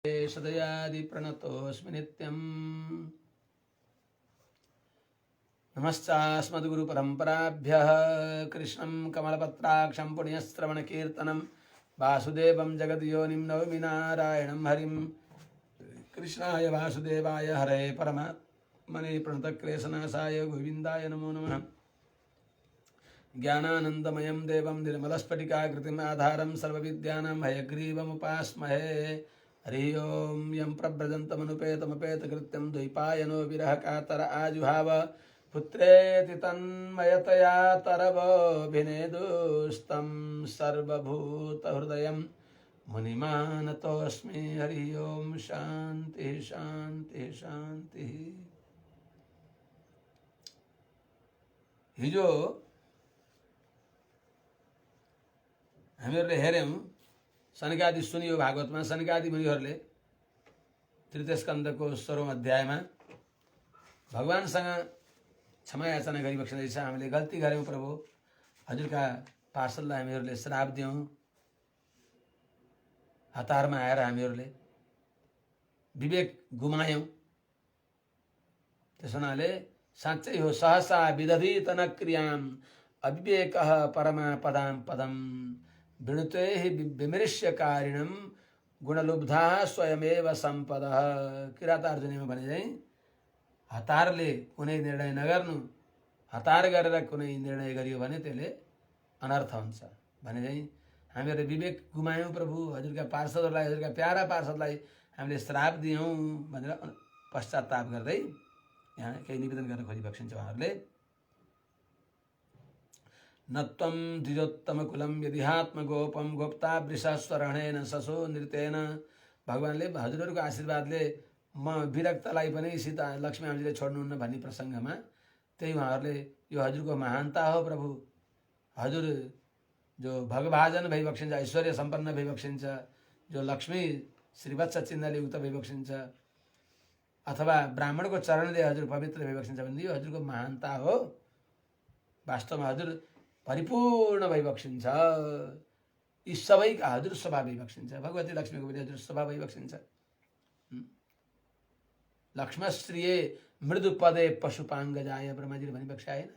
सदयादि प्रणतोऽस्मि नित्यम्। नमश्चास्मद्गुरुपरम्पराभ्यः कृष्णं कमलपत्राक्षं पुण्यश्रवणकीर्तनं वासुदेवं जगद्योनिं नौमि नारायणं हरिं। कृष्णाय वासुदेवाय हरे परमात्मने प्रणतक्लेशनाशाय गोविन्दाय नमो नमः। ज्ञानानन्दमयं देवं निर्मलस्फटिकाकृतिम् आधारं सर्वविद्यानां हयग्रीवमुपास्महे। हरि ओं। यं प्रव्रजन्तमनुपेतमपेतकृत्यं द्वैपायनो विरहकातर आजुहाव पुत्रेति तन्मयतया तरवोऽभिनेदुस्तं सर्वभूतहृदयं मुनिमानतोऽस्मि। हरि ओं। शान्तिः शान्तिः शान्तिः। हिजो हामीहरूले हेऱ्यौँ सनकादि सुनियो भागवतमा। सनकादि मुनिहरूले तृतीय स्कन्धको 16औं अध्यायमा भगवानसँग क्षमा याचना गरिबस्दैछ। हामीले गल्ती गऱ्यौँ प्रभु, हजुरका पार्षदलाई हामीहरूले श्राप दियौँ, हतारमा आएर हामीहरूले विवेक गुमायौँ। त्यस हुनाले साँच्चै हो, सहसा विदधित न क्रियाम अविवेकः परमा पदाम पदम विणुते विमृश्यकारिणं गुणलुब्धा स्वयमेव सम्पदः। किरात अर्जुनीमा भने चाहिँ हतारले कुनै निर्णय नगर्नु, हतार गरेर कुनै निर्णय गरियो भने त्यसले अनर्थ हुन्छ भने चाहिँ हामीहरूले विवेक गुमायौँ प्रभु, हजुरका पार्षदहरूलाई, हजुरका प्यारा पार्षदलाई हामीले श्राप दियौँ भनेर पश्चाताप गर्दै यहाँ केही निवेदन गर्न खोजिबक्सिन्छ उहाँहरूले। नत्वं द्विजोत्तमकुलं यदिहात्मगोपं गोप्ता वृषस्वरणेन शशो नृत्येन। भगवानले हजुरहरूको आशीर्वादले म विरक्तलाई पनि सीता लक्ष्मी आमाजीले छोड्नुहुन्न भन्ने प्रसङ्गमा त्यही उहाँहरूले यो हजुरको महानता हो प्रभु। हजुर जो भगभाजन भइबक्सिन्छ, ऐश्वर्य सम्पन्न भइबक्सिन्छ, जो लक्ष्मी श्रीवत्स चिन्हले युक्त भइबक्सिन्छ, अथवा ब्राह्मणको चरणले हजुर पवित्र भइबक्सिन्छ भने यो हजुरको महानता हो। वास्तवमा हजुर परिपूर्ण भइबक्सिन्छ। यी सबैका हजुर स्वभाव भइबक्सिन्छ। भगवती लक्ष्मीको पनि हजुर स्वभाव भइबक्सिन्छ। लक्ष्मश्रिये मृदु पदे पशुपाङ्गजाय ब्रह्माजीले भनिबक्स्या होइन,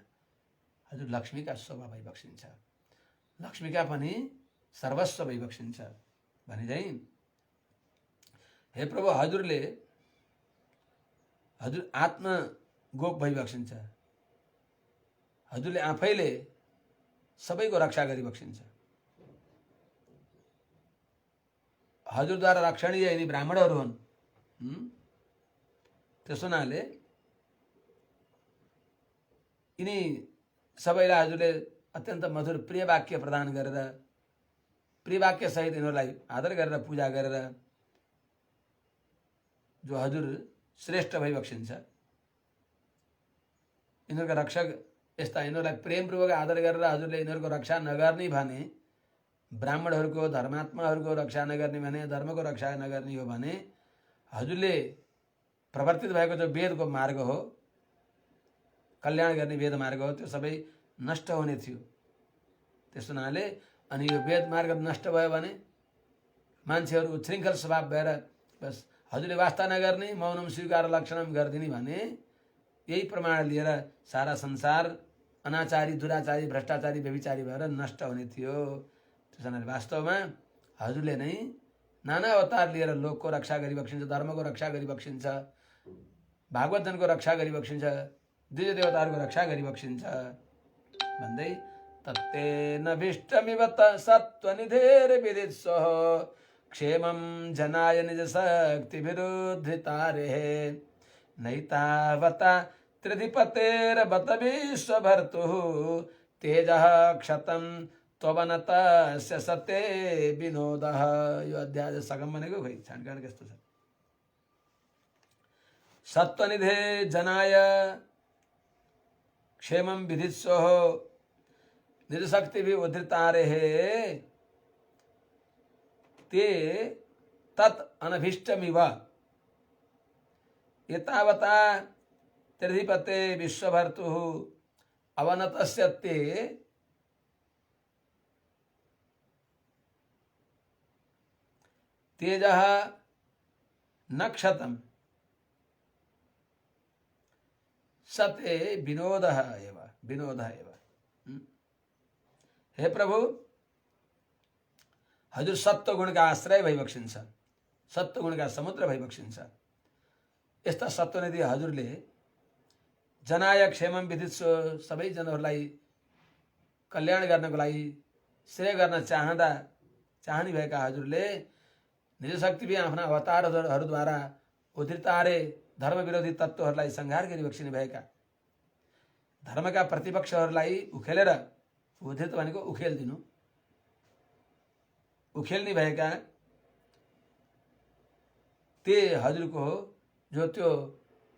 हजुर लक्ष्मीका स्वभाव भइबक्सिन्छ, लक्ष्मीका पनि सर्वस्व भइबक्सिन्छ भने चाहिँ हे प्रभु, हजुरले हजुर आत्मगोप भइबक्सिन्छ। हजुरले आफैले सबैको रक्षा गरिबक्सिन्छ। हजुरद्वारा रक्षणीय यिनी ब्राह्मणहरू हुन्। त्यस हुनाले यिनी सबैलाई हजुरले अत्यन्त मधुर प्रिय वाक्य प्रदान गरेर, प्रिय वाक्य सहित यिनीहरूलाई आदर गरेर पूजा गरेर जो हजुर श्रेष्ठ भइबक्सिन्छ, यिनीहरूका रक्षक यस्ता यिनीहरूलाई प्रेमपूर्वक आदर गरेर हजुरले यिनीहरूको रक्षा नगर्ने भने, ब्राह्मणहरूको धर्मात्माहरूको रक्षा नगर्ने भने, धर्मको रक्षा नगर्ने हो भने हजुरले प्रवर्तित भएको जो वेदको मार्ग हो, कल्याण गर्ने वेद मार्ग हो, त्यो सबै नष्ट हुने थियो। त्यस हुनाले अनि यो वेद मार्ग नष्ट भयो भने मान्छेहरू उच्छृङ्खल स्वभाव भएर बस हजुरले वास्ता नगर्ने, मौनम स्वीकार लक्षणम गरिदिने भने यही प्रमाण लिएर सारा संसार अनाचारी, दुराचारी, भ्रष्टाचारी, व्यभिचारी भएर नष्ट हुने थियो। त्यस हुनाले वास्तवमा हजुरले नै नाना अवतार लिएर लोकको रक्षा गरिबक्सिन्छ, धर्मको रक्षा गरिबक्सिन्छ, भागवतजनको रक्षा गरिबक्सिन्छ, द्विज देवताहरूको रक्षा गरिबक्सिन्छ भन्दै तत्तेन भीष्टमिव सत्त्वनिधेर विदित्सोः क्षेमं जनाय निज शक्ति विरुद्धितारेः नैतावता त्रिधिपतेर्बत विश्वभर्तुः तेजः क्षतं त्ववनतस्य सते विनोदः। यो अध्याय सकम भनेको खोइ छानकान कस्तो छ। सत्त्वनिधे जनाय क्षेमं विदित्सोः निज शक्ति भी उद्धृतारेः ते तत् अनभीष्टमिव एतावता त्रिधिपते विश्वभर्तुः अवनतस्य ते तेजः न क्षतम सते विनोदः एव विनोदः एव। हे प्रभु, हजुर सत्व गुणका आश्रय भइबक्सिन्छ, सत्व गुणका समुद्र भइबक्सिन्छ। यस्ता सत्वनिधि हजुरले जनाय क्षेमम विदित सबै जनहरूलाई कल्याण गर्नको लागि श्रेय गर्न चाहने भएका हजुरले निज शक्ति आफ्ना अवतारहरूद्वारा उद्धितारे धर्म विरोधी तत्त्वहरूलाई संहार गरिबक्सिने भएका, धर्मका प्रतिपक्षहरूलाई उखेलेर, उद्धित भनेको उखेल्दिनु, उखेल्ने भएका ते हजुरको हो जो त्यो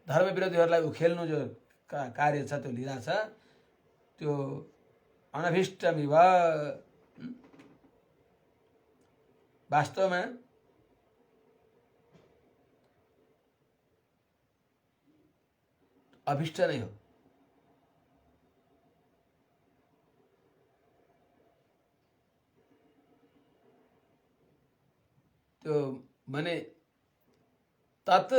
धर्म विरोधीहरूलाई उखेल्नु जो कार्य छ, त्यो लीला छ, त्यो अनभिष्टमिव वास्तवमा अभिष्ट नै हो। त्यो भने तत्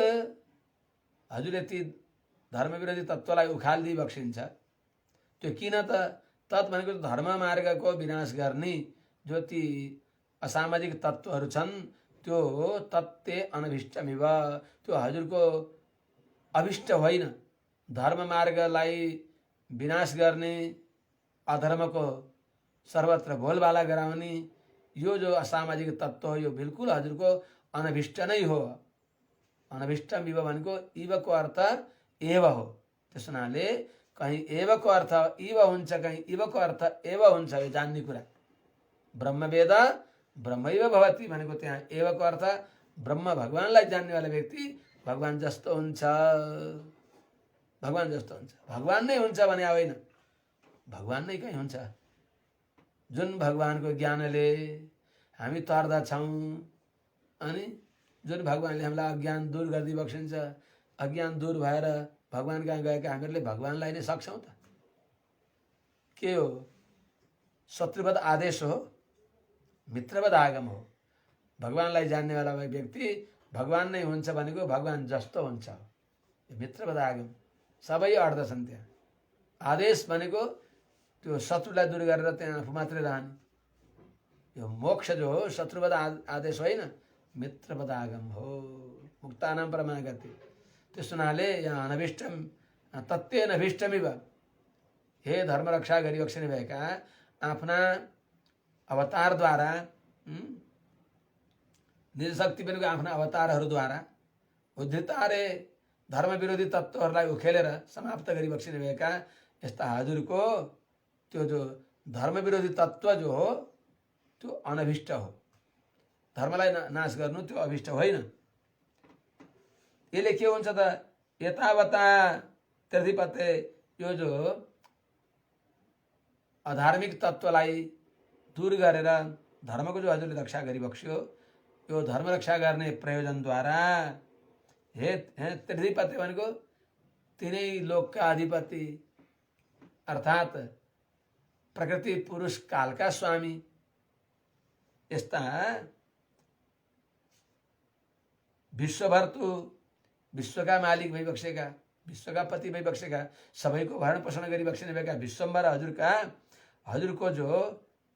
हजुरले ती धर्म विरोधी तत्त्वलाई उखाल्दी बक्सिन्छ। त्यो किन त तत् भनेको धर्म मार्गको विनाश गर्ने जो ती असामाजिक तत्त्वहरू छन्, त्यो तत्ते अनभिष्टमिव, त्यो हजुरको अभिष्ट होइन। धर्म मार्गलाई विनाश गर्ने, अधर्मको सर्वत्र बोलबाला गराउने यो जो असामाजिक तत्त्व हो, यो बिल्कुल हजुरको अनभिष्ट नै हो। अनभिष्टम इव भनेको इवको अर्थ एव हो। त्यस हुनाले कहीँ एवको अर्थ इव हुन्छ, कहीँ इवको अर्थ एव हुन्छ, यो जान्ने कुरा। ब्रह्मवेद ब्रह्मैव भवति भनेको त्यहाँ एवको अर्थ ब्रह्म भगवानलाई जान्नेवाला व्यक्ति भगवान जस्तो हुन्छ, भगवान जस्तो हुन्छ। भगवान नै हुन्छ भने होइन, भगवान नै कहीँ हुन्छ। जुन भगवानको ज्ञानले हामी तर्दछौँ, अनि जुन भगवानले हामीलाई अज्ञान दूर गरिदिई बक्सिन्छ, अज्ञान दूर भएर भगवान कहाँ गएका हामीहरूले भगवानलाई नै सक्छौँ त? के हो? शत्रुवद आदेश हो, मित्रवद आगम हो। भगवानलाई जान्नेवाला व्यक्ति भगवान नै हुन्छ भनेको भगवान जस्तो हुन्छ, मित्रवद आगम। सबै अर्थ छन् त्यहाँ। आदेश भनेको त्यो शत्रुलाई दूर गरेर त्यहाँ आफू मात्रै रहने, यो मोक्ष जो हो शत्रुवद आदेश होइन, मित्रवद आगम हो, मुक्तानां परमागति। त्यस हुनाले यहाँ अनभिष्टम तत्ते अनभिष्टमिव, हे धर्म रक्षा गरिबक्सिने भएका आफ्ना अवतारद्वारा, निज शक्ति बनेको आफ्ना अवतारहरूद्वारा उद्धितारे धर्म विरोधी तत्त्वहरूलाई उखेलेर समाप्त गरिबक्सिने भएका यस्ता हजुरको त्यो जो धर्म विरोधी तत्त्व जो हो त्यो अनभिष्ट हो। धर्मलाई नाश गर्नु त्यो अभिष्ट होइन। यसले के हुन्छ त? यतावता त्रिधिपते, यो जो अधार्मिक तत्त्वलाई दूर गरेर धर्मको जो हजुरले रक्षा गरिबक्स्यो, यो धर्म रक्षा गर्ने प्रयोजनद्वारा हे त्रिधिपते भनेको तिनै लोकका अधिपति, अर्थात् प्रकृति पुरुष कालका स्वामी, यस्ता विश्वभर्तु, विश्वका मालिक भइबक्सेका, विश्वका पति भइबक्सेका, सबैको भरण पोषण गरिबक्सिने भएका विश्वम्भर हजुरको जो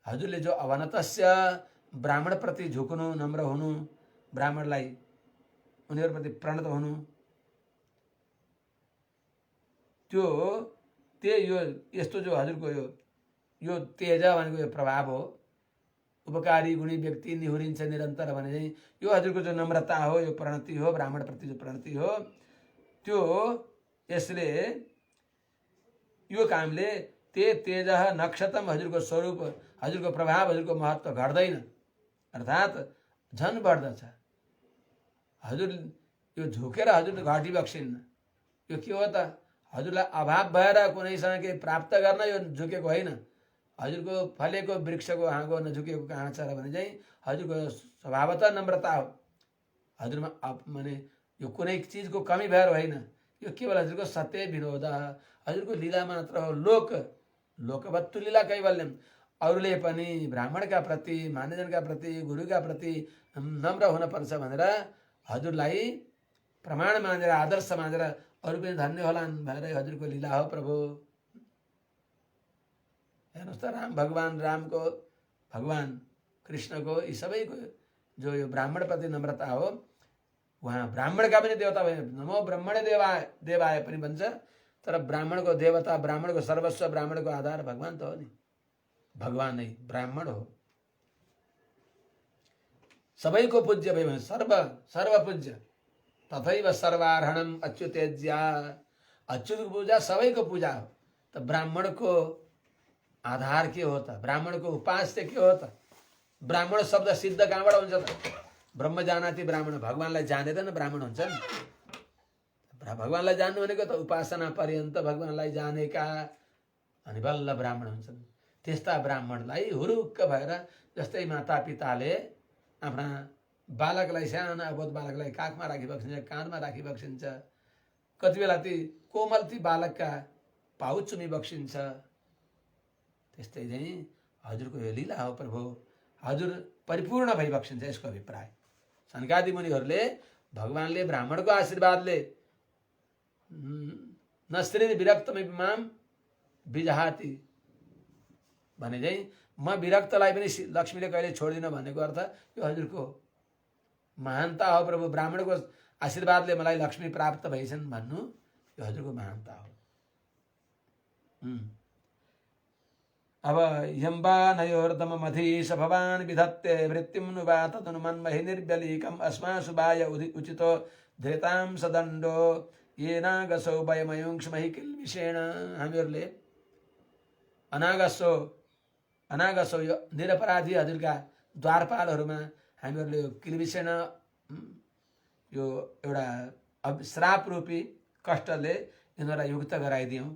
हजुरले जो अवनतस्य ब्राह्मण प्रति झुक्नु, नम्र हुनु, ब्राह्मणलाई उनीहरूप्रति प्रणत हुनु, त्यो यो यस्तो जो हजुरको यो तेज भनेको यो प्रभाव हो। उपकारी गुणी व्यक्ति निहुरिन्छ निरन्तर भने चाहिँ यो हजुरको जो नम्रता हो, यो प्रणति हो, ब्राह्मण प्रति जो प्रणति हो, त्यो यसले यो कामले ते तेज नक्षतम, हजुरको स्वरूप, हजुरको प्रभाव, हजुरको महत्त्व घट्दैन, अर्थात् झन् बढ्दछ। हजुर यो झुकेर हजुरले घटिबक्सिन्न। यो के हो त? हजुरलाई अभाव भएर कुनैसँग केही प्राप्त गर्न यो झुकेको होइन। हजुरको फलेको वृक्षको हाँगो नझुकेको कहाँ छ र भने चाहिँ हजुरको स्वभावतः नम्रता हो। हजुरमा माने यो कुनै चिजको कमी भएर होइन, यो केवल हजुरको सत्य विनोद, हजुरको लीला मात्र हो। लोकवत्तु लीला कैवल्यम। अरूले पनि ब्राह्मणका प्रति, मान्यजनका प्रति, गुरुका प्रति नम्र हुन पर्छ भनेर हजुरलाई प्रमाण मानेर आदर्श मानेर अरू पनि धन्य होलान् भनेर हजुरको लीला हो प्रभु। हेर्नुहोस् त राम रामको भगवान कृष्णको यी सबैको जो यो ब्राह्मणप्रति नम्रता हो, उहाँ ब्राह्मणका पनि देवता भयो। नमो ब्रह्मणे देवाय पनि भन्छ। तर ब्राह्मणको देवता, ब्राह्मणको सर्वस्व, ब्राह्मणको आधार भगवान त हो नि। भगवान नै ब्राह्मण हो। सबैको पूज्य भयो भने सर्व पूज्य। तथैव सर्वार्हणम अच्युतेज्या। अच्युतको पूजा सबैको पूजा हो। त ब्राह्मणको आधार के हो त? ब्राह्मणको उपास्य के हो त? ब्राह्मण शब्द सिद्ध कहाँबाट हुन्छ त? ब्रह्म जानाति ब्राह्मण। भगवानलाई जानेर न ब्राह्मण हुन्छ नि। भगवानलाई जान्नु भनेको त उपासना पर्यन्त भगवानलाई जानेका अनि बल्ल ब्राह्मण हुन्छन्। त्यस्ता ब्राह्मणलाई हुरुक्क भएर, जस्तै माता पिताले आफ्ना बालकलाई, सानो अबोध बालकलाई काखमा राखी बक्सिन्छ, काँधमा राखी बक्सिन्छ, कति बेला ती कोमल ती बालकका पाउ चुमी बक्सिन्छ। त्यस्तै चाहिँ हजुरको यो लीला हो प्रभु। हजुर परिपूर्ण भई बक्सिन्छ, यसको अभिप्राय। सनकादि मुनिहरूले भगवानले ब्राह्मणको आशीर्वादले न श्री विरक्तमै माम बिजहाति भने चाहिँ म विरक्तलाई पनि लक्ष्मीले कहिले छोड्दिन भनेको अर्थ यो हजुरको महानता हो प्रभु। ब्राह्मणको आशीर्वादले मलाई लक्ष्मी प्राप्त भइछन् भन्नु यो हजुरको महानता हो। अब यम्बा नयोर्दममधीश भवान् विधत्ते वृत्तिं नु वा तदनुमन्महि निर्व्यलीकम् अस्मासु वाय उचितो धृतां सदण्डो येनागसौ वयमयुङ्क्ष्महि किल्बिषेण। हामीहरूले अनागसौ यो निरपराधी हजुरका द्वारपालहरूमा हामीहरूले किल्बिषेण यो एउटा श्राप रूपी कष्टले यिनीहरूलाई युक्त गराइदियौँ।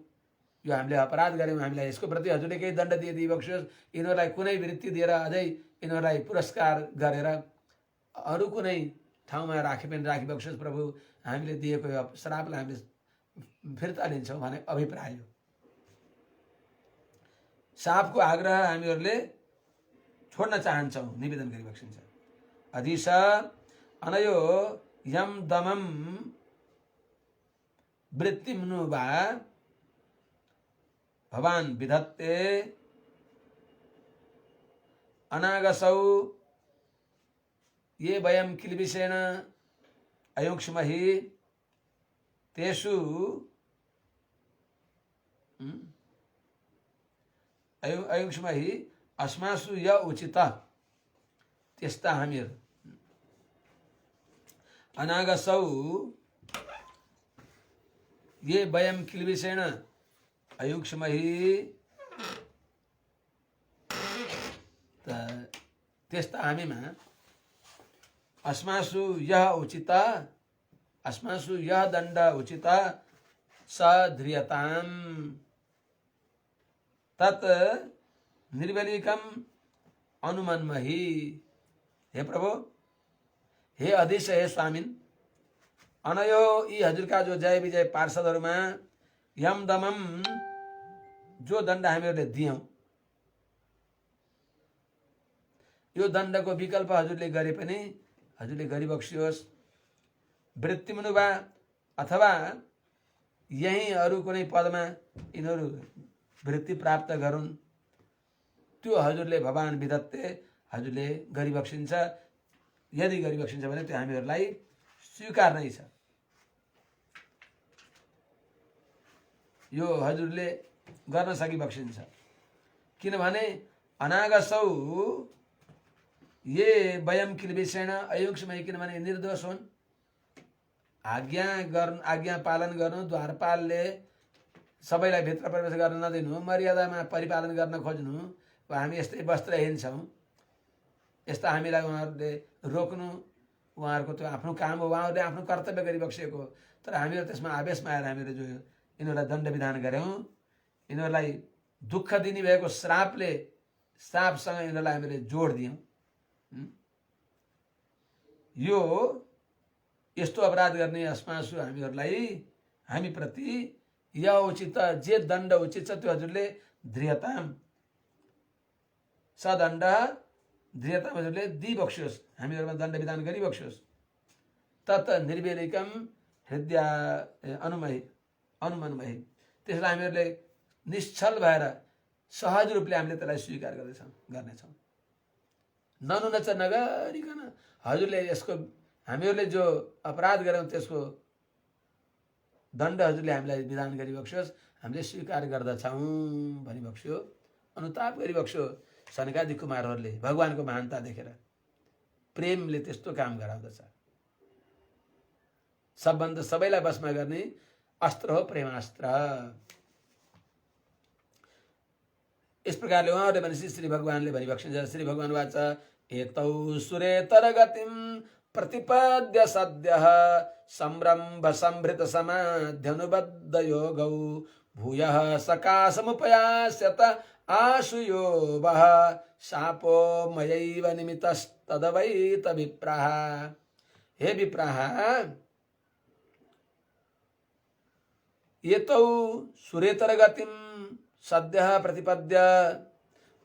यो हामीले अपराध गऱ्यौँ, हामीलाई यसको प्रति हजुरले केही दण्ड दिइदिई बक्सियोस्। यिनीहरूलाई कुनै वृत्ति दिएर अझै यिनीहरूलाई पुरस्कार गरेर अरू कुनै ठाउँमा राखी बक्सियोस् प्रभु। हामीले दिएको यो श्रापलाई हामीले फिर्ता लिन्छौँ भने अभिप्राय हो। सापको आग्रह हामीहरूले छोड्न चाहन्छौँ, निवेदन गरी बक्सिन्छ। अधीश अनयो यम दमम वृत्तिं नु वा भवान् विधत्ते अनागसौ ये वयं किल्बिषेण अयुङ्क्ष्महि तेषु अयुङ्क्ष्महि अस्मासु य उचित। त्यस्ता हामीहरू अनागसौ ये वयं किल्बिषेण अयुङ्क्ष्महि त्यस्ता हामीमा अस्मासु यह उचित, अस्मासु यह दण्ड उचित सध्रियताम तत् निर्वलीकम अनुमन्महि। हे प्रभु, हे अधीश, हे स्वामिन, अनयो यी हजुरका जो जय विजय पार्षदहरूमा यम दमम जो दण्ड हामीहरूले दियौँ, यो दण्डको विकल्प हजुरले गरे पनि हजुरले गरिबक्सियोस्। वृत्ति मुनुवा अथवा यही अरू कुनै पदमा यिनीहरू वृत्ति प्राप्त गरून्, त्यो हजुरले भगवान विधत्ते हजुरले गरिबक्सिन्छ। यदि गरिबक्सिन्छ भने त्यो हामीहरूलाई स्वीकार नै छ। यो हजुरले गर्न सकिबक्सिन्छ। किनभने अनागसौ ये वयम किल्बिषेण अयुङ्क्ष्महि, किनभने निर्दोष हुन्। आज्ञा पालन गर्नु, द्वारपालले सबैलाई भित्र प्रवेश गर्न नदिनु, मर्यादामा परिपालन गर्न खोज्नु, हामी यस्तै वस्त्र हिँड्छौँ, यस्ता हामीलाई उहाँहरूले रोक्नु उहाँहरूको त्यो आफ्नो काम हो, उहाँहरूले आफ्नो कर्तव्य गरिबक्सिएको। तर हामीहरू त्यसमा आवेशमा आएर हामीहरू जो यिनीहरूलाई दण्ड विधान गऱ्यौँ, यिनीहरूलाई दुःख दिने भएको श्रापसँग यिनीहरूलाई हामीले जोड दियौँ। यो यस्तो अपराध गर्ने अस्मासु हामीहरूलाई, हामी प्रति या उचित जे दण्ड उचित छ त्यो हजुरले दृढताम सदण्ड दृढताम हजुरले दिइबक्सियोस्, हामीहरूमा दण्ड विधान गरिबक्सियोस्। तत् निर्वेलिकम हृदय अनुमनमही। त्यसलाई हामीहरूले निश्चल भएर सहज रूपले हामीले त्यसलाई स्वीकार गर्नेछौँ। ननुन चाहिँ नगरिकन हजुरले यसको हामीहरूले जो अपराध गऱ्यौँ त्यसको दण्ड हजुरले हामीलाई विधान गरिबक्स्योस्, हामीले स्वीकार गर्दछौँ भनिबक्स्यो, अनुताप गरिबक्स्यो। सनकादि कुमारहरूले भगवानको महानता देखेर प्रेमले त्यस्तो काम गराउँदछ। सबभन्दा सबैलाई बसमा गर्ने अस्त्र हो प्रेमास्त्र। इस प्रकारले उहाँहरूले भनेपछि श्री भगवानले भनिबक्सिन्छ। श्री भगवान वाच एतौ सुरेतर गतिम प्रतिपद्य सद्यः संरम्भ संभृत समाध्यनुबद्ध योगौ भूयः सकाशमुपयास्यत आशुयो वः शापो मयैव निमित्तस्तदवैत विप्राः। हे विप्राः, एतौ सुरेतर गतिम सद्यः प्रतिपद्य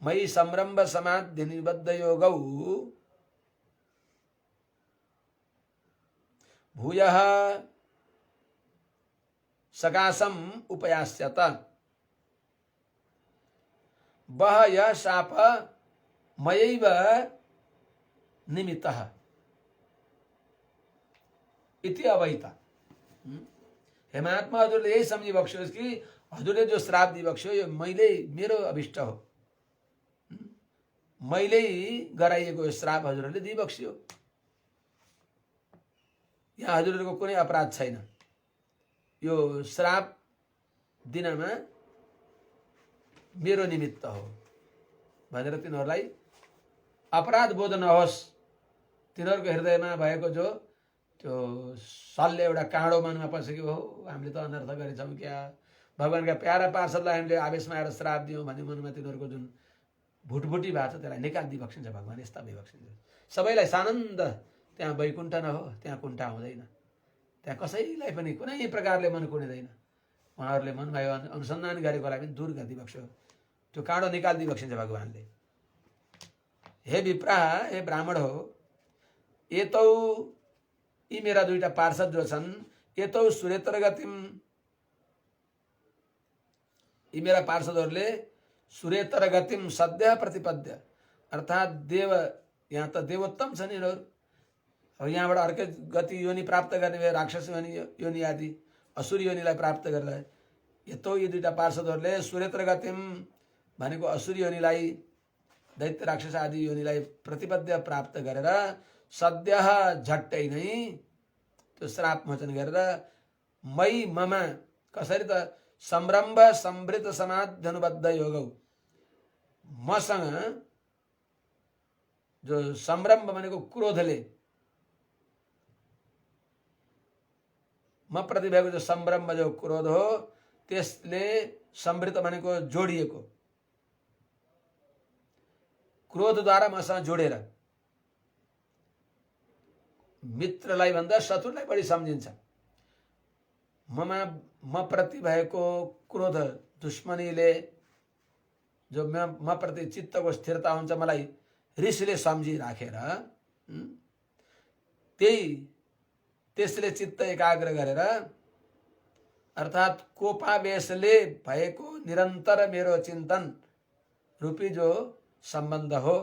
मयि संरम्भ समाध्य निबद्ध योगौ भूयः सकाशम उपयास्यत वह यह शाप मयैव निमित्तः इति अवैता। हे महात्मा, हजुरले यही सम्झिबक्स्योस् कि हजुरले जो श्राप दिबक्स्यो यो मैले मेरो अभिष्ट हो, मैले गराइएको यो श्राप हजुरहरूले दिबक्स्यो। यहाँ हजुरहरूको कुनै अपराध छैन। यो श्राप दिनमा मेरो निमित्त हो भनेर तिनीहरूलाई अपराध बोध नहोस्। तिनीहरूको हृदयमा भएको जो त्यो सल्ले एउटा काँडो मनमा पसेको हो, हामीले त अनर्थ गरेछौँ क्या, भगवानका प्यारा पार्षदलाई हामीले आवेशमा आएर श्राप दियौँ भन्ने मनमा तिनीहरूको जुन भुटभुटी भएको छ त्यसलाई निकालिदिई बक्सिन्छ भगवान। यस्ता भइबक्सिन्छ। सबैलाई सानन्द, त्यहाँ वैकुण्ठ न हो, त्यहाँ कुण्ठा हुँदैन, त्यहाँ कसैलाई पनि कुनै प्रकारले मन कुँडिँदैन। उहाँहरूले मनमा यो अनुसन्धान गरेकोलाई पनि दूर गरिदिई बक्स्यो, त्यो काँडो निकालिदिई बक्सिन्छ भगवानले। हे विप्राः, हे ब्राह्मण हो, एतौ यी मेरा दुईटा पार्षद जो छन्, एतौ सुरेतर गतिम, यी मेरा पार्षदहरूले सुरेतर गतिम सद्य प्रतिपद्य अर्थात देव, यहाँ त देवोत्तम छन् यिनीहरू। अब यहाँबाट अर्कै गति योनि प्राप्त गर्ने भए राक्षस योनि आदि असुर योनिलाई प्राप्त गरेर यतो यी दुईटा पार्षदहरूले सुरेतर गतिम भनेको असुर योनिलाई, दैत्य राक्षस आदि योनिलाई प्रतिपद्य प्राप्त गरेर सद्य झट्टै नै त्यो श्राप मोचन गरेर मै ममा कसरी त संरम्भ संभृत समाध्यनुबद्ध योगौ, मसँग जो संरम्भ भनेको क्रोधले, म प्रति भएको जो संरम्भ जो क्रोध हो त्यसले संभृत भनेको जोडिएको, क्रोधद्वारा मसँग जोडेर, मित्रलाई भन्दा शत्रुलाई बढी सम्झिन्छ। म प्रति भएको क्रोध दुश्मनीले जो म प्रति चित्तको स्थिरता हुन्छ, मलाई रिसले सम्झिराखेर त्यसले चित्त एकाग्र गरेर अर्थात् कोपावेशले भएको निरन्तर मेरो चिन्तन रूपी जो सम्बन्ध हो,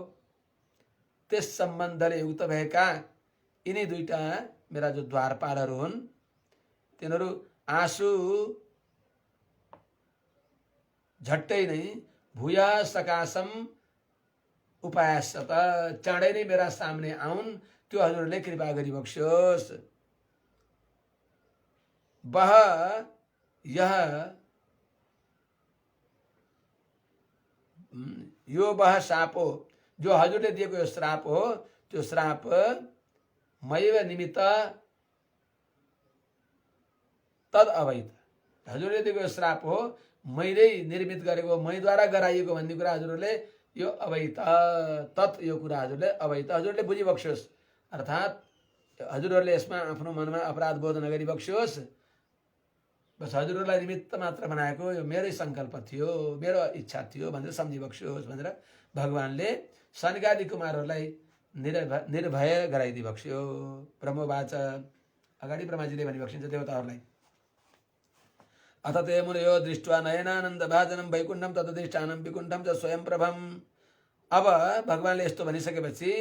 त्यस सम्बन्धले युक्त भएका यिनी दुईटा मेरा जो द्वारपालहरू हुन्, तिनीहरू आँसु झट्टै नै भूय सकाशम उपायासत, चाँडै नै मेरा सामने आउन्, त्यो हजुरले कृपा गरिबक्स्योस्। वह यह यो वह शाप हो, जो हजुरले दिएको यो श्राप हो, त्यो श्राप मयैव निमित्त तद अवैत, हजुरले दिएको यो श्राप हो, मैले निर्मित गरेको, मैद्वारा गराइएको भन्ने कुरा हजुरले यो अवैत, तत् यो कुरा हजुरले अवैत, हजुरले बुझिबक्स्योस्। अर्थात् हजुरहरूले यसमा आफ्नो मनमा अपराध बोध नगरिबक्स्योस्। बस हजुरहरूलाई निमित्त मात्र बनाएको यो मेरै सङ्कल्प थियो, मेरो इच्छा थियो भनेर सम्झिबक्स्योस् भनेर भगवानले सनकादि कुमारहरूलाई निर्भय गराइदिबक्स्यो। ब्रह्मवाच अगाडि ब्रह्माजीले भनी बक्सिन्छ देवताहरूलाई। अथ ते मुनयो दृष्ट्वा नयनानन्द भाजनम वैकुण्ठम तदधिष्ठानम विकुण्ठम च स्वयं प्रभम। अब भगवानले यस्तो भनिसकेपछि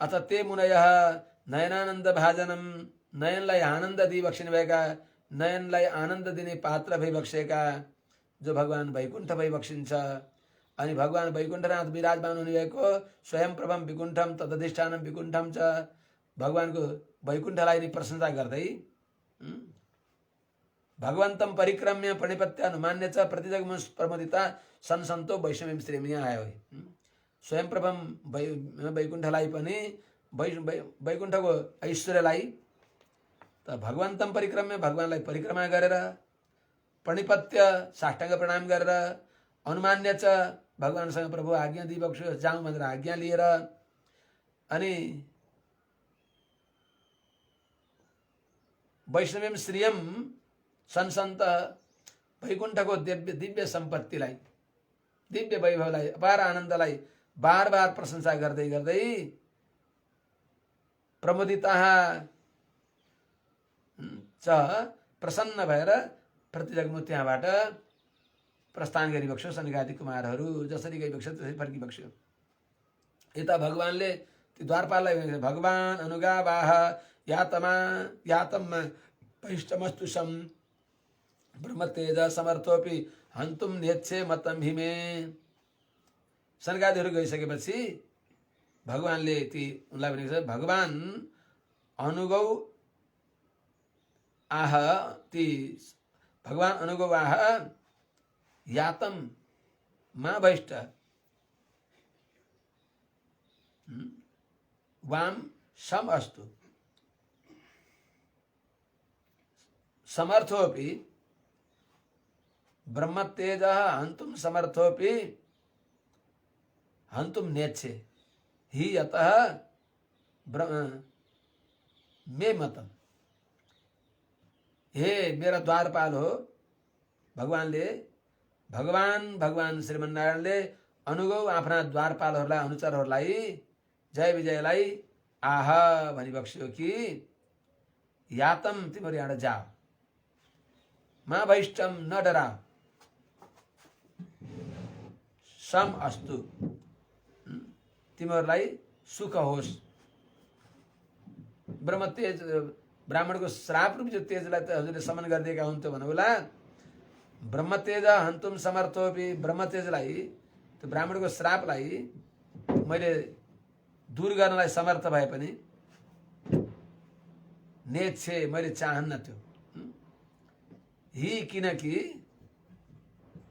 अथ ते मुनयः नयनानन्द भाजनम, नयनलाई आनन्द दिइबक्सिनु भएका, नयनलाई आनन्द दिने पात्र भइबक्सेका जो भगवान वैकुण्ठ भइबक्सिन्छ। अनि भगवान वैकुण्ठनाथ विराजमान हुनुभएको स्वयं प्रभम विकुण्ठम तदधिष्ठानम विकुण्ठम च, भगवानको वैकुण्ठलाई नै प्रशंसा गर्दै भगवन्तं परिक्रम्य प्रणिपत्य अनुमान्य च प्रतिजगमुष प्रमोदिता सनसन्तो वैष्णवीं श्रीम। यहाँ आयो है स्वयं प्रभम वैकुण्ठलाई पनि वैकुण्ठको ऐश्वर्यलाई त भगवन्तं परिक्रम्य भगवानलाई परिक्रमा गरेर, प्रणिपत्य साष्टाङ्ग प्रणाम गरेर, अनुमान्य च भगवानसँग प्रभु आज्ञा दिइबक्सो जाउँ भनेर आज्ञा लिएर, अनि वैष्णवीं श्रीयम सनसन्त वैकुण्ठको दिव्य सम्पत्तिलाई, दिव्य वैभवलाई, अपार आनन्दलाई बार बार प्रशंसा गर्दै गर्दै प्रमोदिताः च प्रसन्न भएर प्रतिजग्मु त्यहाँबाट प्रस्थान गरिबक्स्यो। सनकादि कुमारहरू जसरी गइबक्स्यो त्यसरी फर्किबक्स्यो। यता भगवानले ती द्वारपाललाई भगवान अनुगावाह यातम पैष्टमस्तुषम ब्रह्मतेज समर्थोपि हन्तुम नेच्छे मतम हिमे। सनकादिहरू गइसकेपछि भगवानले ती उनलाई भनेको छ भगवान अनुगौ आह, ती भगवान अनुगौ आह यातम मा भैष्ट वाम सम अस्तु समर्थोपि ब्रह्मतेज हन्तुम समर्थोपि हन्तुम नेच्छे ही अतः मे मतम। हे मेरा द्वारपाल हो भगवानले, भगवान श्रीमन्नारायणले अनुगौ आफ्ना द्वारपालहरूलाई, अनुचरहरूलाई, जय विजयलाई आह भनिबक्स्यो कि यातम तिमीहरू यहाँ जाओ, मा भैष्टम न डराओ, सम अस्तु तिमीहरूलाई सुख होस्। ब्रह्म तेज ब्राह्मणको श्राप रूप जो तेजलाई त हजुरले समन गरिदिएका हुन्थ्यो भन्नु होला। ब्रह्म तेज हन्तुम समर्थोपि, ब्रह्म तेजलाई त्यो ब्राह्मणको श्रापलाई मैले दूर गर्नलाई समर्थ भए पनि नेच्छे मैले चाहन्न त्यो। ही किनकि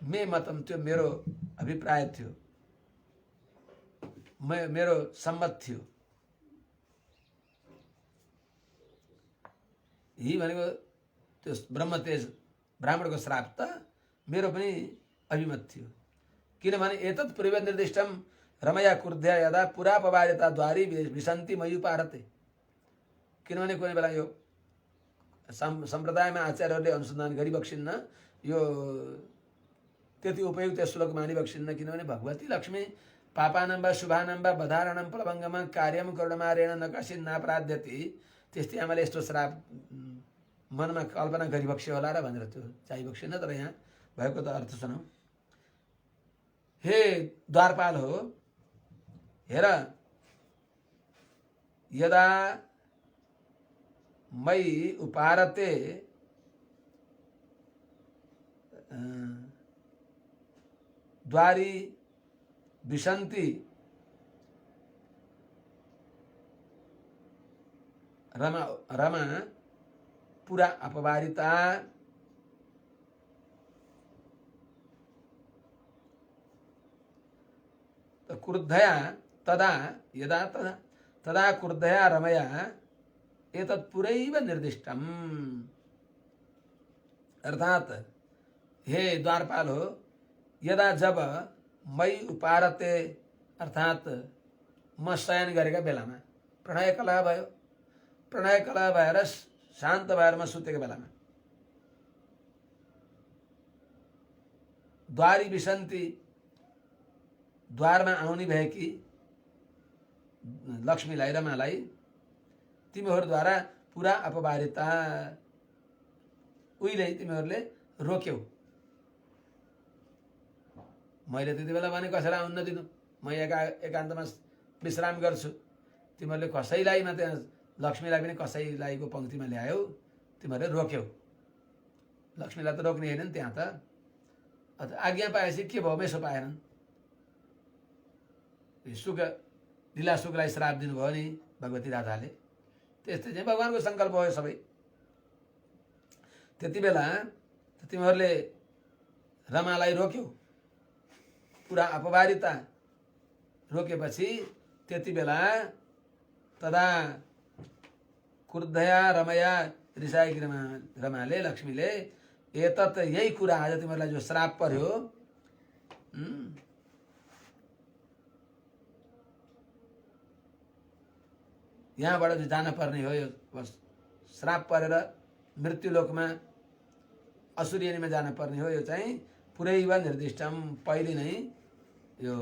मे मतम त्यो मेरो अभिप्राय थियो, मेरो सम्मत थियो। यी भनेको त्यो ब्रह्मतेज ब्राह्मणको श्राप त मेरो पनि अभिमत थियो। किनभने एतत् पूर्व निर्दिष्टम रमया क्रुद्ध्या यदा पुरापवादिता द्वारी विसन्ति मयुपारते। किनभने कुनै बेला यो सम्प्रदायमा आचार्यहरूले अनुसन्धान गरिबक्सिन्न, यो त्यति उपयुक्त श्लोक मानिबक्सिन्न। किनभने भगवती लक्ष्मी पापानां वा शुभानां वा बधारणं प्लवङ्गमा कार्यं करुणमारेण न कश्चित् नापराध्यति। त्यस्तै आमाले यस्तो श्राप मनमा कल्पना गरिबक्स्यो होला र भनेर त्यो चाहिबक्सेन। तर यहाँ भएको त अर्थ सुनौ। हे द्वारपाल हो, हेर यदा मयि उपारते द्वारी विसन्ति रमा पुरा अपवारिता। क्रुद्धया तदा यदा तदा क्रुद्धया रमया एतत् पुरैव निर्दिष्टम्। अर्थात हे द्वारपाल हो, यदा जब मई उपारते अर्थात म शयन गरेका बेलामा, प्रणय कला भयो, प्रणय कला भएर शान्त भएर म सुतेको बेलामा, द्वारी विसन्ति द्वारमा आउने भएकी लक्ष्मीलाई रमालाई तिमीहरूद्वारा पुरा अपवारिता उहिले तिमीहरूले रोक्यौ। मैले त्यति बेला भने कसैलाई आउन नदिनु, म एकान्तमा विश्राम गर्छु। तिमीहरूले कसैलाई मात्रै लक्ष्मीलाई पनि कसैलाईको पङ्क्तिमा ल्यायौ, तिमीहरूले रोक्यौ। लक्ष्मीलाई त रोक्ने होइन नि त्यहाँ त। आज्ञा पाएपछि के भयो, मेसो पाएनन्। सुक लीला सुकलाई श्राप दिनुभयो नि भगवती राधाले, त्यस्तै चाहिँ भगवानको सङ्कल्प हो सबै। त्यति बेला तिमीहरूले रमालाई रोक्यौ, पुरा अपवारिता रोकेपछि त्यति बेला तदा क्रुद्धया रमया रिसाएकी रमाले लक्ष्मीले एतत् यही कुरा आज तिमीहरूलाई जो श्राप पर्यो, यहाँबाट जो जान पर्ने हो, यो श्राप परेर मृत्युलोकमा असुरियनीमा जान पर्ने हो, यो चाहिँ पुरैव निर्दिष्टम पहिले नै यो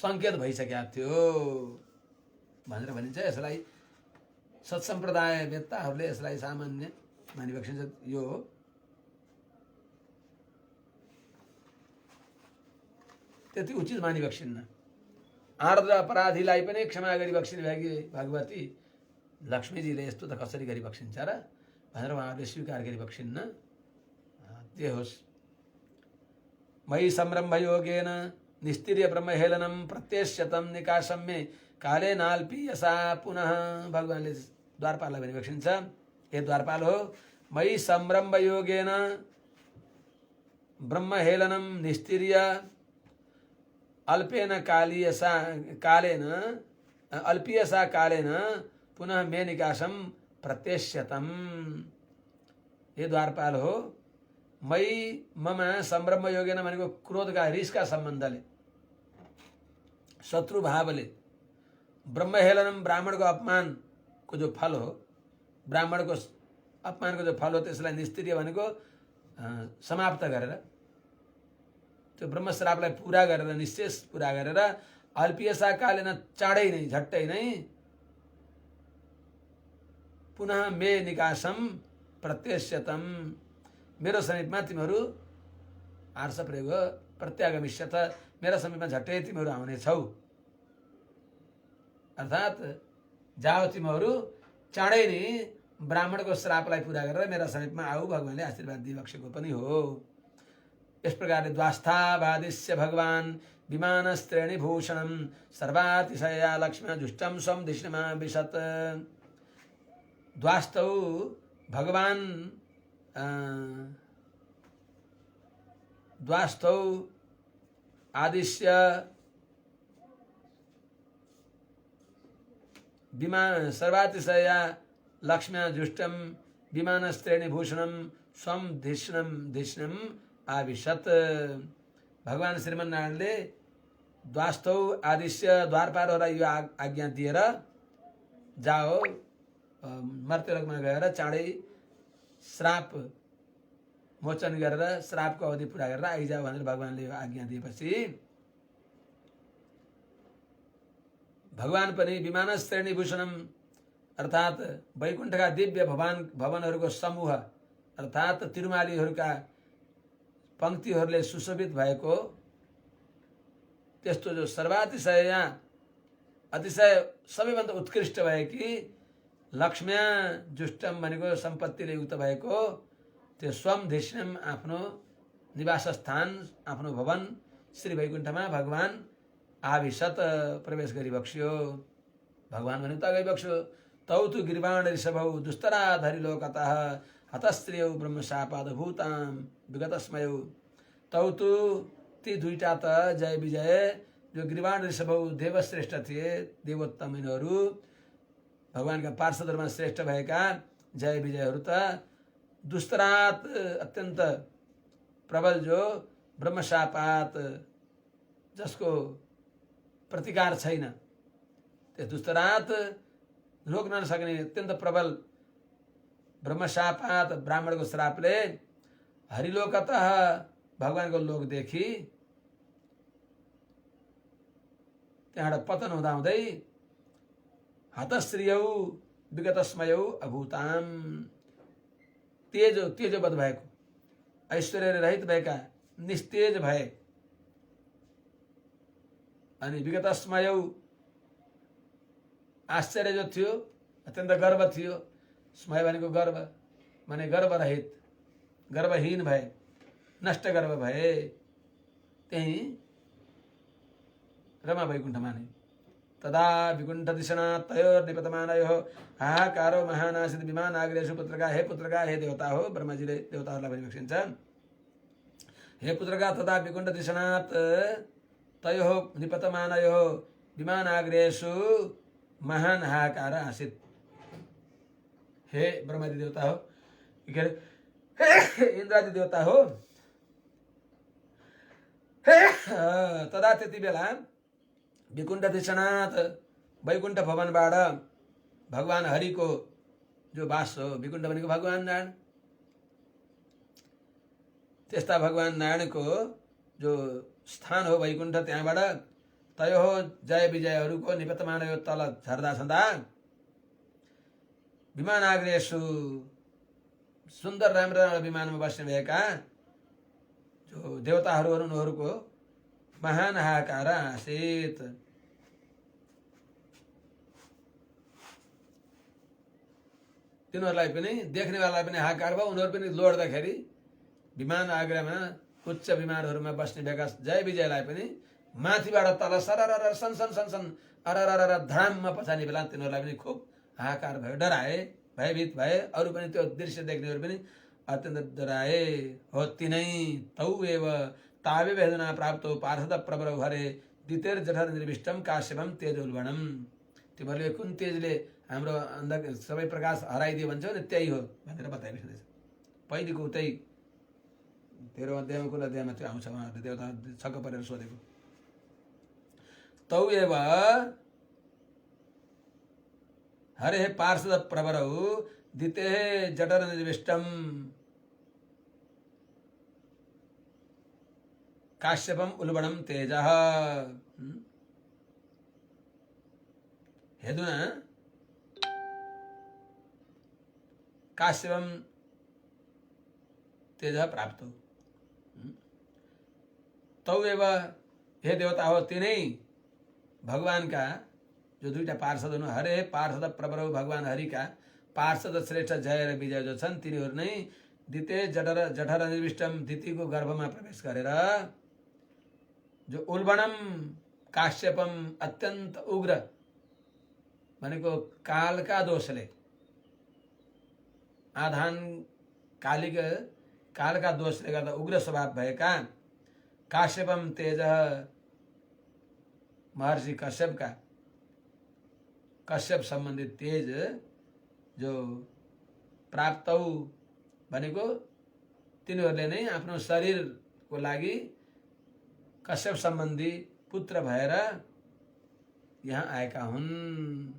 सङ्केत भइसकेको थियो भनेर भनिन्छ। यसलाई सत्सम्प्रदाय वेत्ताहरूले यसलाई सामान्य मानिबक्सिन्छ। यो त्यति उचित मानिबक्सिन्न। आर्द्र अपराधीलाई पनि क्षमा गरी बक्सिने भएकी भगवती लक्ष्मीजीले यस्तो त कसरी गरी बक्सिन्छ र भनेर उहाँहरूले स्वीकार गरी बक्सिन्न। त्यो होस्। मयि संरम्भ योगेन निस्तीर्य ब्रह्महेलनम प्रत्यश्यतम निकासम मे काले नाल्पीयसा पुनः। भगवानले द्वारपाललाई भनी बक्सिन्छ, ए द्वारपाल हो, मयि संरम्भ योगेन ब्रह्महेलनम निस्तीर्य अल्पेन अल्पीयसा कालेन पुनः मे निकासम प्रत्यश्यतम। ये द्वारपाल हो, मई मम संब्रह्म योगेन भनेको क्रोधका रिसका सम्बन्धले, शत्रु भावले, ब्रह्महेलनम ब्राह्मणको अपमानको जो फल हो, ब्राह्मणको अपमानको जो फल हो त्यसलाई निस्तीर्य भनेको समाप्त गरेर, त्यो ब्रह्मश्रापलाई पुरा गरेर, निश्चेष पुरा गरेर, अल्पीयसा कालेन चाँडै नै झट्टै नै पुनः मे निकासम प्रत्यश्यतम, मेरो समीपमा तिमीहरू आर्ष प्रयोग प्रत्यागमिष्यत, मेरा समीपमा झट्टै तिमीहरू आउनेछौ। अर्थात् जाओ तिमीहरू चाँडै नै ब्राह्मणको श्रापलाई पुरा गरेर मेरा समीपमा आऊ, भगवानले आशीर्वाद दिइबक्सेको पनि हो। इस प्रकार द्वास्थावादिस्य भगवान विमानस्त्रेणी भूषणम सर्वातिशया लक्ष्म्या जुष्टम स्वम धिष्णमा विशत। द्वास्तौ भगवान द्वास्तौ आदिश्य विमान सर्वातिशया लक्ष्म्या जुष्टम विमानस्त्रेणी भूषणम स्वम धिष्णम आविशत। भगवान श्रीमन्नारायणले द्वास्तौ आदिश्य द्वारपालहरूलाई यो आज्ञा दिएर जाओ मर्त्यलोकमा गएर चाँडै श्राप मोचन गरेर श्रापको अवधि पुरा गरेर आइजाऊ भनेर भगवानले यो आज्ञा दिएपछि भगवान पनि विमानश्रेणी भूषणम अर्थात् वैकुण्ठका दिव्य भवनहरूको समूह अर्थात् तिरुमालीहरूका पंक्तिहरूले सुशोभित भएको त्यस्तो जो सर्वातिशय अतिशय सबैभन्दा उत्कृष्ट भएकी लक्ष्म्या जुष्टम भनेको सम्पत्तिले युक्त भएको त्यो स्वम धिष्णम आफ्नो निवास स्थान आफ्नो भवन श्री वैकुण्ठमा भगवान आविशत प्रवेश गरी बक्स्यो। भगवान भने त गई बक्स्यो। तौ तु गिरिवाण ऋषभौ दुस्तराधरि लोकतः हतस्त्रियौ ब्रह्मशापाद भूताम विगतस्मयौ। तौ तु ती दुईटा त जय विजय जो गिरिवाण ऋषभौ देवश्रेष्ठ थिए, देवोत्तम यिनीहरू भगवानका पार्षदहरूमा श्रेष्ठ भएका जय विजयहरू त दुस्तरात अत्यन्त प्रबल जो ब्रह्मशापात जसको प्रतिकार छैन, त्यो दुस्तरात रोक्न नसक्ने अत्यन्त प्रबल ब्रह्मशापात ब्राह्मणको श्रापले हरिलोकतः भगवानको लोकदेखि त्यहाँबाट पतन हुँदाहुँदै हतश्रीयौ विगत स्मयौ अभूताम, तेजोवत भएको, ऐश्वर्य रहित भएका, निस्तेज भए। अनि विगत स्मयौ, आश्चर्य जो थियो, अत्यन्त गर्व थियो। स्मय भनेको गर्व, माने गर्वरहित, गर्वहीन भए, नष्ट गर्व भए। त्यही रमा वैकुण्ठमा नै। तदा विकुण्ठ दिशना तयोर्निपतमानयोः हाहाकारो महानासित विमानाग्रेषु पुत्रका, हे पुत्रका, हे देवता हो। ब्रह्माजीले देवताहरूलाई भनिबक्सिन्छ, हे पुत्रका, तदा विकुण्ठ दिशनात् तयोः निपतमानयोः विमानाग्रेषु महान हाहाकार आसित। हे ब्रह्मादि देवता हो, के अरे इन्द्रादि देवता हो। तदा त्यति बेला विकुण्ठ दिशनाथ, वैकुण्ठ भवनबाट भगवान हरिको जो वास हो, विकुण्ठ भनेको भगवान नारायण, त्यस्ता भगवान नारायणको जो स्थान हो वैकुण्ठ, त्यहाँबाट तयो जय विजयहरूको निपतमान यो तल झर्दा छँदा विमानाग्रेषु, सुन्दर राम्रो राम्रो विमानमा बस्ने भएका जो देवताहरू उनीहरूको महान हाहाकार आसित। तिनीहरूलाई पनि, देख्नेवालालाई पनि हाहाकार भयो। उनीहरू पनि लोड्दाखेरि विमान आग्रामा उच्च विमानहरूमा बस्ने भएका जय विजयलाई पनि माथिबाट तल सरर सनसन सनसन अररर धडाममा पछाने बेला तिनीहरूलाई पनि खुब हाहाकार भयो, डराए, भयभीत भए। अरू पनि त्यो दृश्य देख्नेहरू पनि अत्यन्त डराए। हो तिनै तौ एव तावे वेदना प्राप्तो पार्षद प्रवर हरे द्वितीय जठर निर्विष्टम काश्यपम तेजोल्बणम। तिमीहरूले कुन तेजले हाम्रो अन्धकार सबै प्रकाश हराइदियो भन्छौ नि, त्यही हो भनेर बताइरहेको छ। पहिलेको उतै 13 अध्यायमा कुन अध्यायमा त्यो आउँछ, उहाँहरूले देवता छक्क परेर सोधेको। तौ एव हरे पार्षद प्रवरौ द्वितीय जठर निर्विष्टम काश्यपम उल्बणम तेजः। हेदुना काश्यपम तेजः प्राप्त। तौ एव, हे देवता हो, तिनै भगवानका जो दुईटा पार्षद हुनु, हरे पार्षद प्रवर भगवान हरिका पार्षद श्रेष्ठ जय र विजय जो छन्, तिनीहरू नै द्वितीय जठर निर्विष्टम, द्वितीयको गर्भमा प्रवेश गरेर जो उल्बणम काश्यपम, अत्यन्त उग्र भनेको कालका दोषले, आधान कालका दोषले गर्दा उग्र स्वभाव भएका काश्यपम तेज, महर्षि कश्यपका, कश्यप सम्बन्धित तेज जो प्राप्तौ भनेको तिनीहरूले नै आफ्नो शरीरको लागि कश्यप सम्बन्धी पुत्र भएर यहाँ आएका हुन्,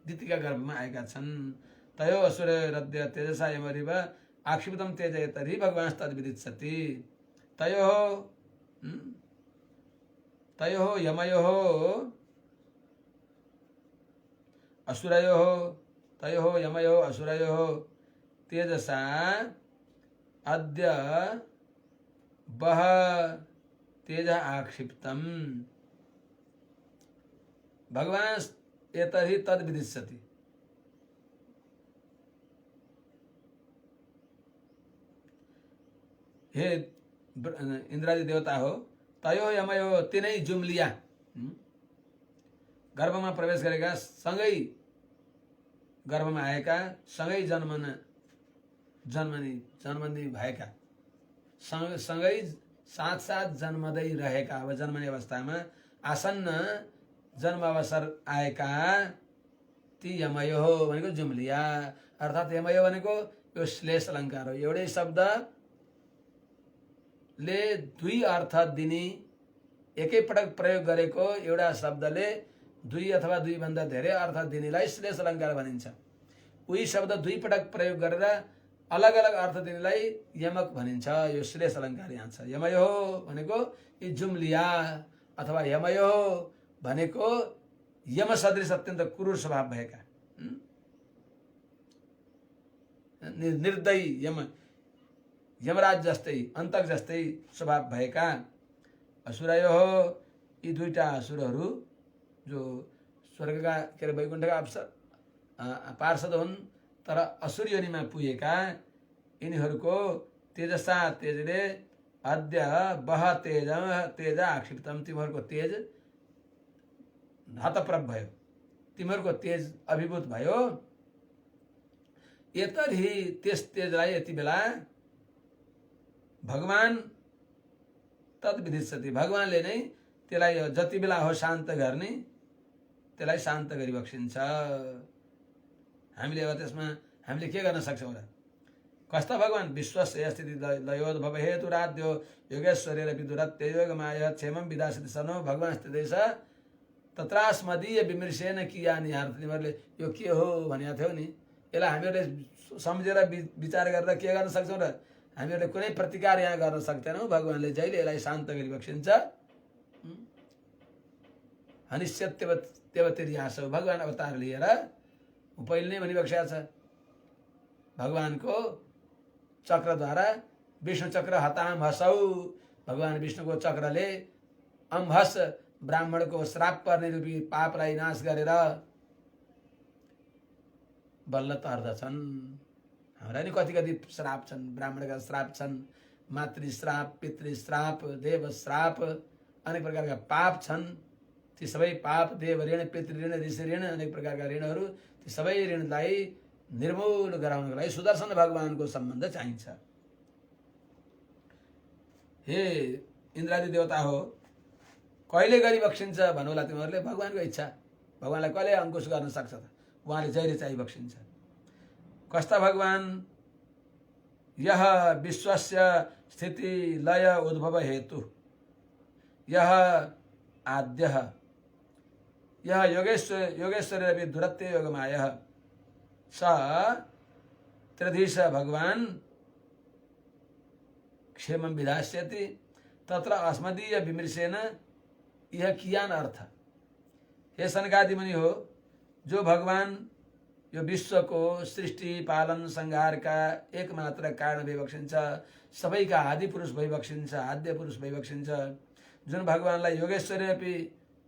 दितिका गर्भमा आएका छन्। तयो असुर रद्य तेजसा यमरिव आक्षिप्तम तेज तर्हि भगवान तद्विदित्सति। तयोः यमयोः असुरयोः तेजसा अद्य बह तेज आक्षिप्तम भगवान एतर्हि तद्विदित्सति। हे इंद्रादि देवता हो, तयो यमयो, तिनै जुम्लिया, गर्भमा प्रवेश गरेका, सँगै गर्भमा आएका, सँगै जन्मनी भएका, सँगै साथ जन्मदै रहेका, अब जन्मने अवस्थामा आसन्न जन्म अवसर आएका ती यमयो भनेको जुम्लिया, अर्थात् यमयो भनेको यो श्लेष अलङ्कार हो। एउटै शब्दले दुई अर्थ दिने, एकै पटक प्रयोग गरेको एउटा शब्दले दुई अथवा दुई भन्दा धेरै अर्थ दिनेलाई श्लेष अलङ्कार भनिन्छ। उही शब्द दुई पटक प्रयोग गरेर अलग अलग अर्थ दिनेलाई यमक भनिन्छ। यो श्लेष अलङ्कार यहाँ छ। यमयो भनेको यी जुम्लिया अथवा यमयो भनेको यम सदृश अत्यन्त क्रूर स्वभाव भएका, निर्दयी यमराज जस्तै अन्तक जस्तै स्वभाव भएका असुरयो हो। यी दुईटा असुरहरू जो स्वर्गका के अरे वैकुण्ठका अप्सर पार्षद हुन् तर असुर योनिमा पुगेका यिनीहरूको तेजसा तेजले अद्य बह तेज आक्षिप्तम, तिमीहरूको तेज हतप्रभ भयो, तिमीहरूको तेज अभिभूत भयो। यतर्हि त्यस तेजलाई यति बेला भगवान तद्विधिष्यति, भगवानले नै त्यसलाई जति बेला हो शान्त गर्ने त्यसलाई शान्त गरिबक्सिन्छ। हामीले अब त्यसमा हामीले के गर्न सक्छौँ र? कस्ता भगवान? विश्वस्य स्थिति लयोद्भव हेतुराद्यो योगेश्वरेर विदुरत्य योगमाया क्षेमम विदासति सनो, भगवान स्थित छ तत्रास्मदीय विमर्शेन कियानि। तिमीहरूले यो के हो भनेको थियौ नि, यसलाई हामीहरूले सम्झेर विचार गरेर के गर्न सक्छौँ र? हामीहरूले कुनै प्रतिकार यहाँ गर्न सक्दैनौँ। भगवानले जहिले यसलाई शान्त गरिबक्सिन्छ। अनिश्चित्यवतिर्यास, भगवान अवतार लिएर पहिले नै भनिबक्सेको छ भगवानको चक्रद्वारा। विष्णु चक्र हताम हसौ, भगवान विष्णुको चक्रले अम्हस ब्राह्मणको श्राप पर्ने रूपी पापलाई नाश गरेर बल्ल तर्दछन्। हाम्रा नि कति कति श्राप छन्, ब्राह्मणका श्राप छन्, मातृश्राप, पितृश्राप, देवश्राप, अनेक प्रकारका पाप छन्। ती सबै पाप, देव ऋण, पितृ ऋण, ऋषि ऋण, अनेक प्रकारका ऋणहरू, ती सबै ऋणलाई निर्मूल गराउनको लागि सुदर्शन भगवानको सम्बन्ध चाहिन्छ। हे इन्द्रादि देवता हो, कहिले गरिबक्सिन्छ भन्नुहोला तिमीहरूले? भगवानको इच्छा। भगवानलाई कहिले अङ्कुश गर्न सक्छ त? उहाँले जहिले चाहिँ बक्सिन्छ। कस्ता भगवान? यह विश्वस्य स्थिति लय उद्भव हेतु, यह आद्यः, यह योगेश्वर विदुरत्य योगमायः, स त्रिधीश भगवान क्षेमं विधास्यति तत्र अस्मदीय विमर्शेन। यह कियान अर्थ? हे सनकादि मुनि हो, जो भगवान यो विश्वको सृष्टि पालन संहारका एकमात्र कारण भइबक्सिन्छ, सबैका आदि पुरुष भइबक्सिन्छ, आद्य पुरुष भइबक्सिन्छ, जुन भगवानलाई योगेश्वरपि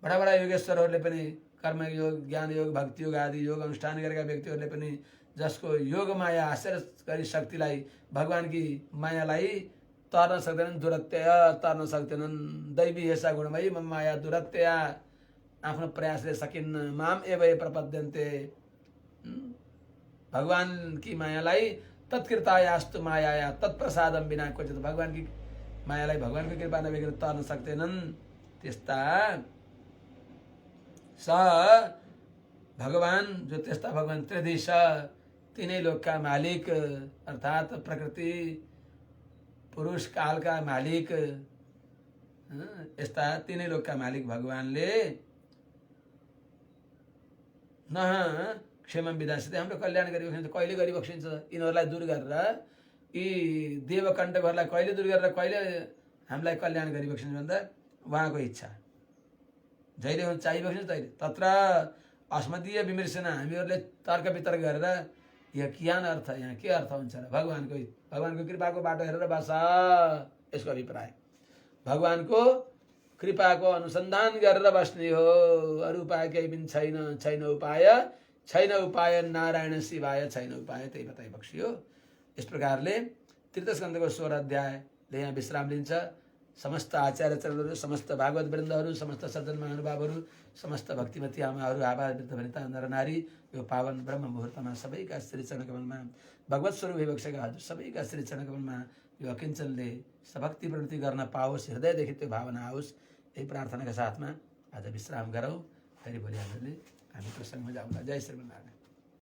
बडा बडा योगेश्वरहरूले पनि कर्म योग, ज्ञान योग, भक्ति योग आदि योग अनुष्ठान गरेका व्यक्तिहरूले पनि जसको योग माया आश्चर्यकारी शक्तिलाई, भगवानकी मायालाई तर्न सक्दैनन्, दुरत्य तर्न सक्दैनन्। दैवी हेसा गुणमयी मम माया दुरत्य, आफ्नो प्रयासले सकिन्न। माम एव प्रपद्यन्ते, भगवान की मायालाई तत्कृतायास्तु मायाया तत्प्रसादम बिना क्वचित, भगवान की मायालाई भगवानको कृपा नभइकन तर्न सक्दैनन्। त्यस्ता स भगवान, जो त्यस्ता भगवान त्रिदिश, तीनै लोकका मालिक अर्थात प्रकृति, पुरुष, कालका मालिक, यस्ता तीनै लोकका मालिक भगवानले न क्षेमम विदासित, हाम्रो कल्याण गरिबक्सिन्छ। कहिले गरिबक्सिन्छ? यिनीहरूलाई दूर गरेर, यी देवकण्टकहरूलाई कहिले दूर गरेर कहिले हामीलाई कल्याण गरिबक्सिन्छ भन्दा उहाँको इच्छा जहिले हुन्छ चाहिबक्सिन्छ तहिले। तत्र अस्मदीय विमर्शन, हामीहरूले तर्क वितर्क गरेर यहाँ कियान अर्थ, यहाँ के अर्थ हुन्छ र? भगवानको कृपाको बाटो हेरेर बस, यसको अभिप्राय। भगवानको कृपाको अनुसन्धान गरेर बस्ने हो, अरू उपाय केही पनि छैन। छैन उपाय, छैन उपाय नारायण शिवाय, छैन उपाय, त्यही बताइ बक्सियो। यस प्रकारले तृतीय स्कन्धको 16 अध्यायले यहाँ विश्राम लिन्छ। समस्त आचार्य चरणहरू, समस्त भागवत वृन्दहरू, समस्त सज्जन महानुभावहरू, समस्त भक्तिमती आमाहरू, आभा वृद्ध वनिता नरनारी, यो पावन ब्रह्म मुहुर्तमा सबैका श्री चरणकमलमा भगवत स्वरूप भइबक्सेका हजुर सबैका श्री चरणकमलमा यो अकिञ्चनले सभक्ति प्रवृत्ति गर्न पाओस्, हृदयदेखि त्यो भावना आओस्, यही प्रार्थनाका साथमा आज विश्राम गरौँ। फेरि भोलि हामीले हामी प्रसङ्गमा जाउँला। जय श्रीमन्नारायण।